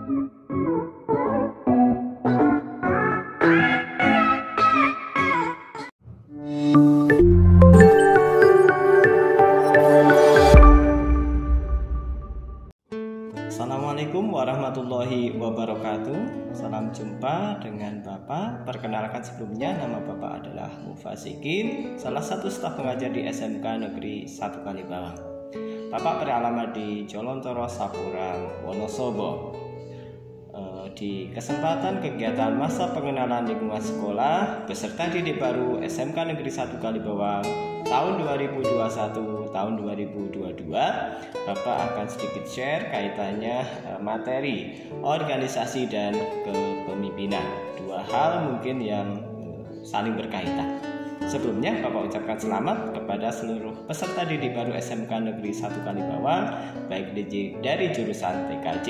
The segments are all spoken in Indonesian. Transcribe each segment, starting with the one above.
Assalamualaikum warahmatullahi wabarakatuh. Salam jumpa dengan Bapak. Perkenalkan sebelumnya, nama Bapak adalah Mufasikin, salah satu staf pengajar di SMK Negeri 1 Kalibawang. Bapak beralamat di Jolontoro, Sapuran, Wonosobo. Di kesempatan kegiatan masa pengenalan lingkungan sekolah beserta didik baru SMK Negeri 1 Kalibawang tahun 2021 tahun 2022, Bapak akan sedikit share kaitannya materi organisasi dan kepemimpinan. Dua hal mungkin yang saling berkaitan. Sebelumnya Bapak ucapkan selamat kepada seluruh peserta didik baru SMK Negeri 1 Kalibawang, baik dari jurusan TKJ,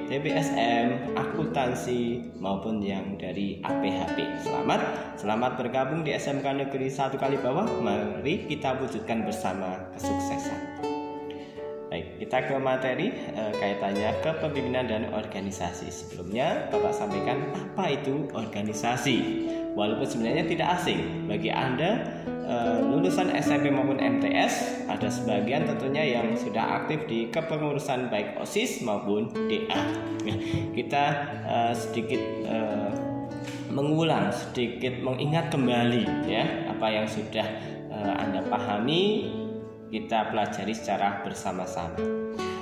TBSM, akuntansi maupun yang dari APHP. Selamat bergabung di SMK Negeri 1 Kalibawang. Mari kita wujudkan bersama kesuksesan. Baik, kita ke materi kaitannya kepemimpinan dan organisasi. Sebelumnya Bapak sampaikan apa itu organisasi. Walaupun sebenarnya tidak asing bagi Anda lulusan SMP maupun MTS, ada sebagian tentunya yang sudah aktif di kepengurusan baik OSIS maupun DA. Kita sedikit mengulang, sedikit mengingat kembali ya apa yang sudah Anda pahami, kita pelajari secara bersama-sama.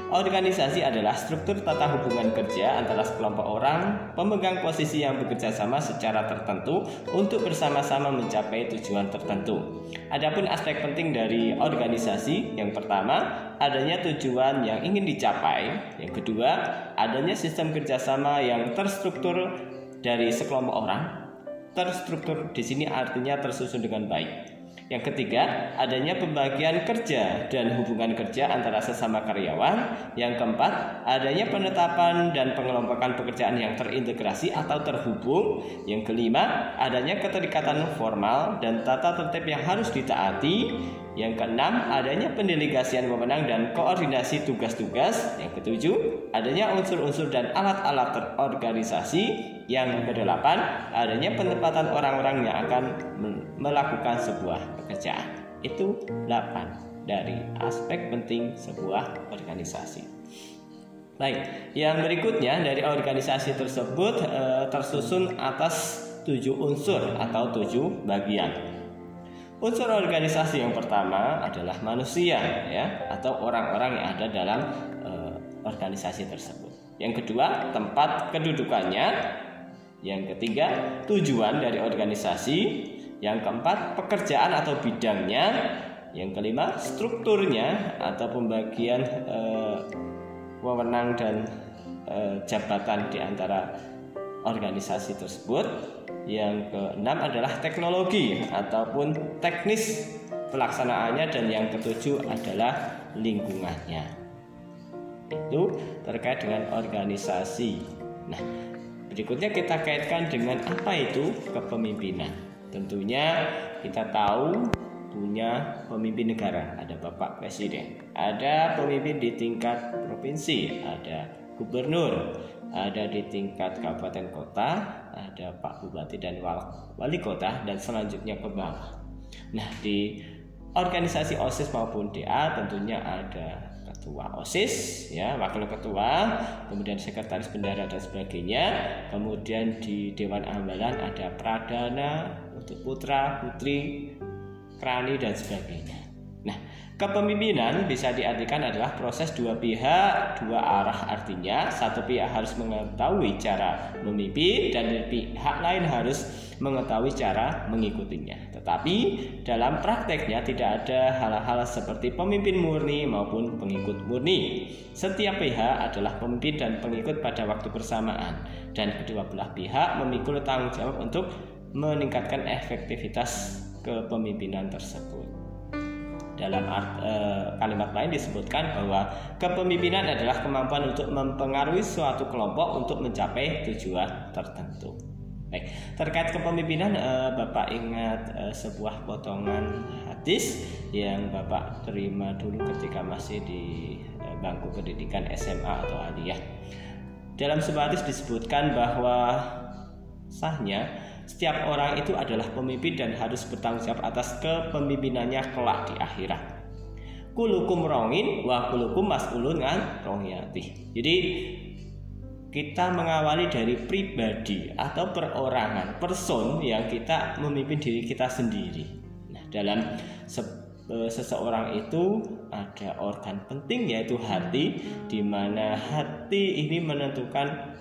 Organisasi adalah struktur tata hubungan kerja antara sekelompok orang pemegang posisi yang bekerja sama secara tertentu untuk bersama-sama mencapai tujuan tertentu. Adapun aspek penting dari organisasi, yang pertama, adanya tujuan yang ingin dicapai. Yang kedua, adanya sistem kerjasama yang terstruktur dari sekelompok orang. Terstruktur di sini artinya tersusun dengan baik. Yang ketiga, adanya pembagian kerja dan hubungan kerja antara sesama karyawan. Yang keempat, adanya penetapan dan pengelompokan pekerjaan yang terintegrasi atau terhubung. Yang kelima, adanya keterikatan formal dan tata tertib yang harus ditaati. Yang keenam, adanya pendelegasian wewenang dan koordinasi tugas-tugas. Yang ketujuh, adanya unsur-unsur dan alat-alat terorganisasi. Yang kedelapan, adanya penempatan orang-orang yang akan melakukan sebuah pekerjaan. Itu 8 dari aspek penting sebuah organisasi. Baik, yang berikutnya dari organisasi tersebut tersusun atas 7 unsur atau 7 bagian. Unsur organisasi yang pertama adalah manusia ya, atau orang-orang yang ada dalam organisasi tersebut. Yang kedua, tempat kedudukannya. Yang ketiga, tujuan dari organisasi. Yang keempat, pekerjaan atau bidangnya. Yang kelima, strukturnya atau pembagian wewenang dan jabatan di antara organisasi tersebut. Yang keenam adalah teknologi ataupun teknis pelaksanaannya. Dan yang ketujuh adalah lingkungannya. Itu terkait dengan organisasi. Nah, berikutnya kita kaitkan dengan apa itu kepemimpinan. Tentunya kita tahu punya pemimpin negara, ada Bapak Presiden, ada pemimpin di tingkat provinsi, ada gubernur, ada di tingkat kabupaten kota, ada Pak Bupati dan Wali Kota, dan selanjutnya ke bawah. Nah, di organisasi OSIS maupun DA tentunya ada ketua OSIS, ya, wakil ketua, kemudian sekretaris bendahara dan sebagainya. Kemudian di Dewan Ambalan ada pradana untuk putra, putri, krani dan sebagainya. Nah, kepemimpinan bisa diartikan adalah proses dua pihak, dua arah. Artinya satu pihak harus mengetahui cara memimpin dan pihak lain harus mengetahui cara mengikutinya. Tetapi dalam prakteknya tidak ada hal-hal seperti pemimpin murni maupun pengikut murni. Setiap pihak adalah pemimpin dan pengikut pada waktu bersamaan, dan kedua belah pihak memikul tanggung jawab untuk meningkatkan efektivitas kepemimpinan tersebut. Dalam kalimat lain disebutkan bahwa kepemimpinan adalah kemampuan untuk mempengaruhi suatu kelompok untuk mencapai tujuan tertentu. Baik, terkait kepemimpinan, Bapak ingat sebuah potongan hadis yang Bapak terima dulu ketika masih di bangku pendidikan SMA atau aliyah. Dalam sebuah hadis disebutkan bahwa sahnya setiap orang itu adalah pemimpin dan harus bertanggung jawab atas kepemimpinannya kelak di akhirat. Kulukum rongin wa kulukum mas'ulun an rongiyati. Jadi kita mengawali dari pribadi atau perorangan, person yang kita memimpin diri kita sendiri. Nah, dalam seseorang itu ada organ penting yaitu hati, di mana hati ini menentukan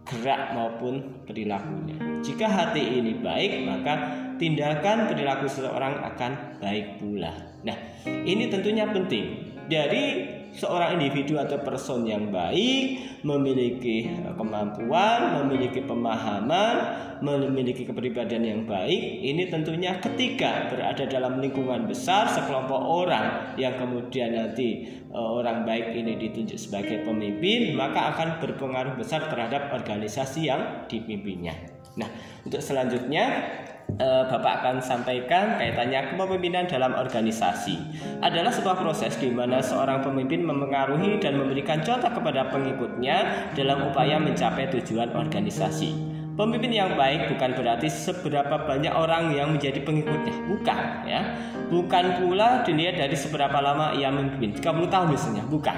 gerak maupun perilakunya. Jika hati ini baik, maka tindakan perilaku seseorang akan baik pula. Nah, ini tentunya penting. Dari seorang individu atau person yang baik, memiliki kemampuan, memiliki pemahaman, memiliki kepribadian yang baik, ini tentunya ketika berada dalam lingkungan besar, sekelompok orang yang kemudian nanti orang baik ini ditunjuk sebagai pemimpin, maka akan berpengaruh besar terhadap organisasi yang dipimpinnya. Nah, untuk selanjutnya Bapak akan sampaikan kaitannya kepemimpinan dalam organisasi. Adalah sebuah proses di mana seorang pemimpin memengaruhi dan memberikan contoh kepada pengikutnya dalam upaya mencapai tujuan organisasi. Pemimpin yang baik bukan berarti seberapa banyak orang yang menjadi pengikutnya, bukan ya. Bukan pula dilihat dari seberapa lama ia memimpin, 30 tahun misalnya, bukan.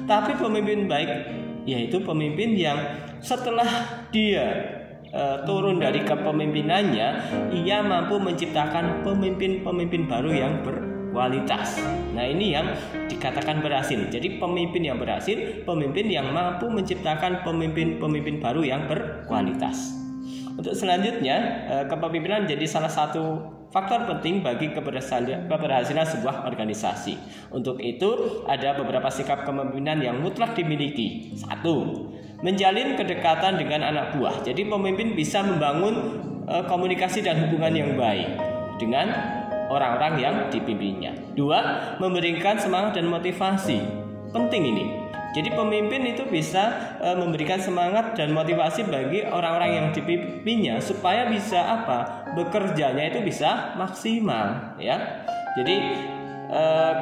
Tapi pemimpin baik yaitu pemimpin yang setelah dia turun dari kepemimpinannya, ia mampu menciptakan pemimpin-pemimpin baru yang berkualitas. Nah, ini yang dikatakan berhasil. Jadi pemimpin yang berhasil, pemimpin yang mampu menciptakan pemimpin-pemimpin baru yang berkualitas. Untuk selanjutnya, kepemimpinan menjadi salah satu faktor penting bagi keberhasilan sebuah organisasi. Untuk itu, ada beberapa sikap kepemimpinan yang mutlak dimiliki. 1. Menjalin kedekatan dengan anak buah. Jadi pemimpin bisa membangun komunikasi dan hubungan yang baik dengan orang-orang yang dipimpinnya. 2. Memberikan semangat dan motivasi. Penting ini. Jadi pemimpin itu bisa memberikan semangat dan motivasi bagi orang-orang yang dipimpinnya supaya bisa bekerjanya itu bisa maksimal, ya. Jadi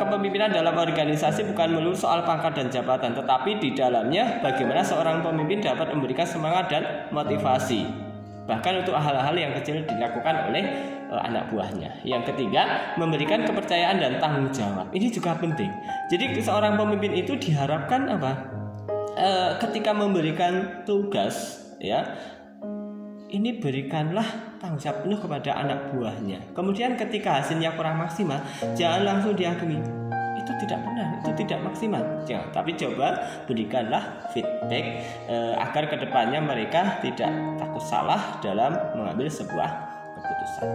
kepemimpinan dalam organisasi bukan melulu soal pangkat dan jabatan, tetapi di dalamnya bagaimana seorang pemimpin dapat memberikan semangat dan motivasi, bahkan untuk hal-hal yang kecil dilakukan oleh anak buahnya. Yang ketiga, memberikan kepercayaan dan tanggung jawab. Ini juga penting. Jadi seorang pemimpin itu diharapkan ketika memberikan tugas, ya, ini berikanlah tanggung jawab penuh kepada anak buahnya. Kemudian ketika hasilnya kurang maksimal, jangan langsung dihakimi. Itu tidak benar, itu tidak maksimal. Jangan, tapi coba berikanlah feedback agar kedepannya mereka tidak takut salah dalam mengambil sebuah keputusan.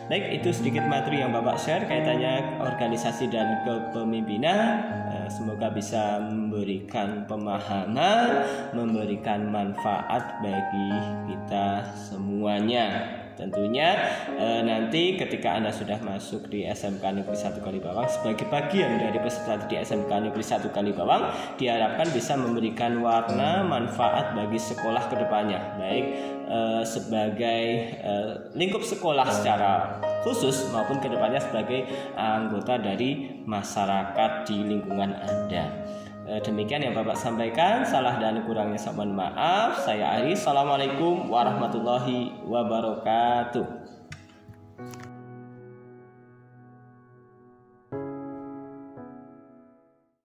Baik, itu sedikit materi yang Bapak share kaitannya organisasi dan kepemimpinan. Semoga bisa memberikan pemahaman, memberikan manfaat bagi kita semuanya. Tentunya nanti ketika Anda sudah masuk di SMK Negeri 1 Kalibawang sebagai bagian dari peserta di SMK Negeri 1 Kalibawang, diharapkan bisa memberikan warna manfaat bagi sekolah kedepannya, baik sebagai lingkup sekolah secara khusus maupun kedepannya sebagai anggota dari masyarakat di lingkungan Anda. Demikian yang Bapak sampaikan. Salah dan kurangnya saya mohon maaf. Saya Ari. Assalamualaikum warahmatullahi wabarakatuh.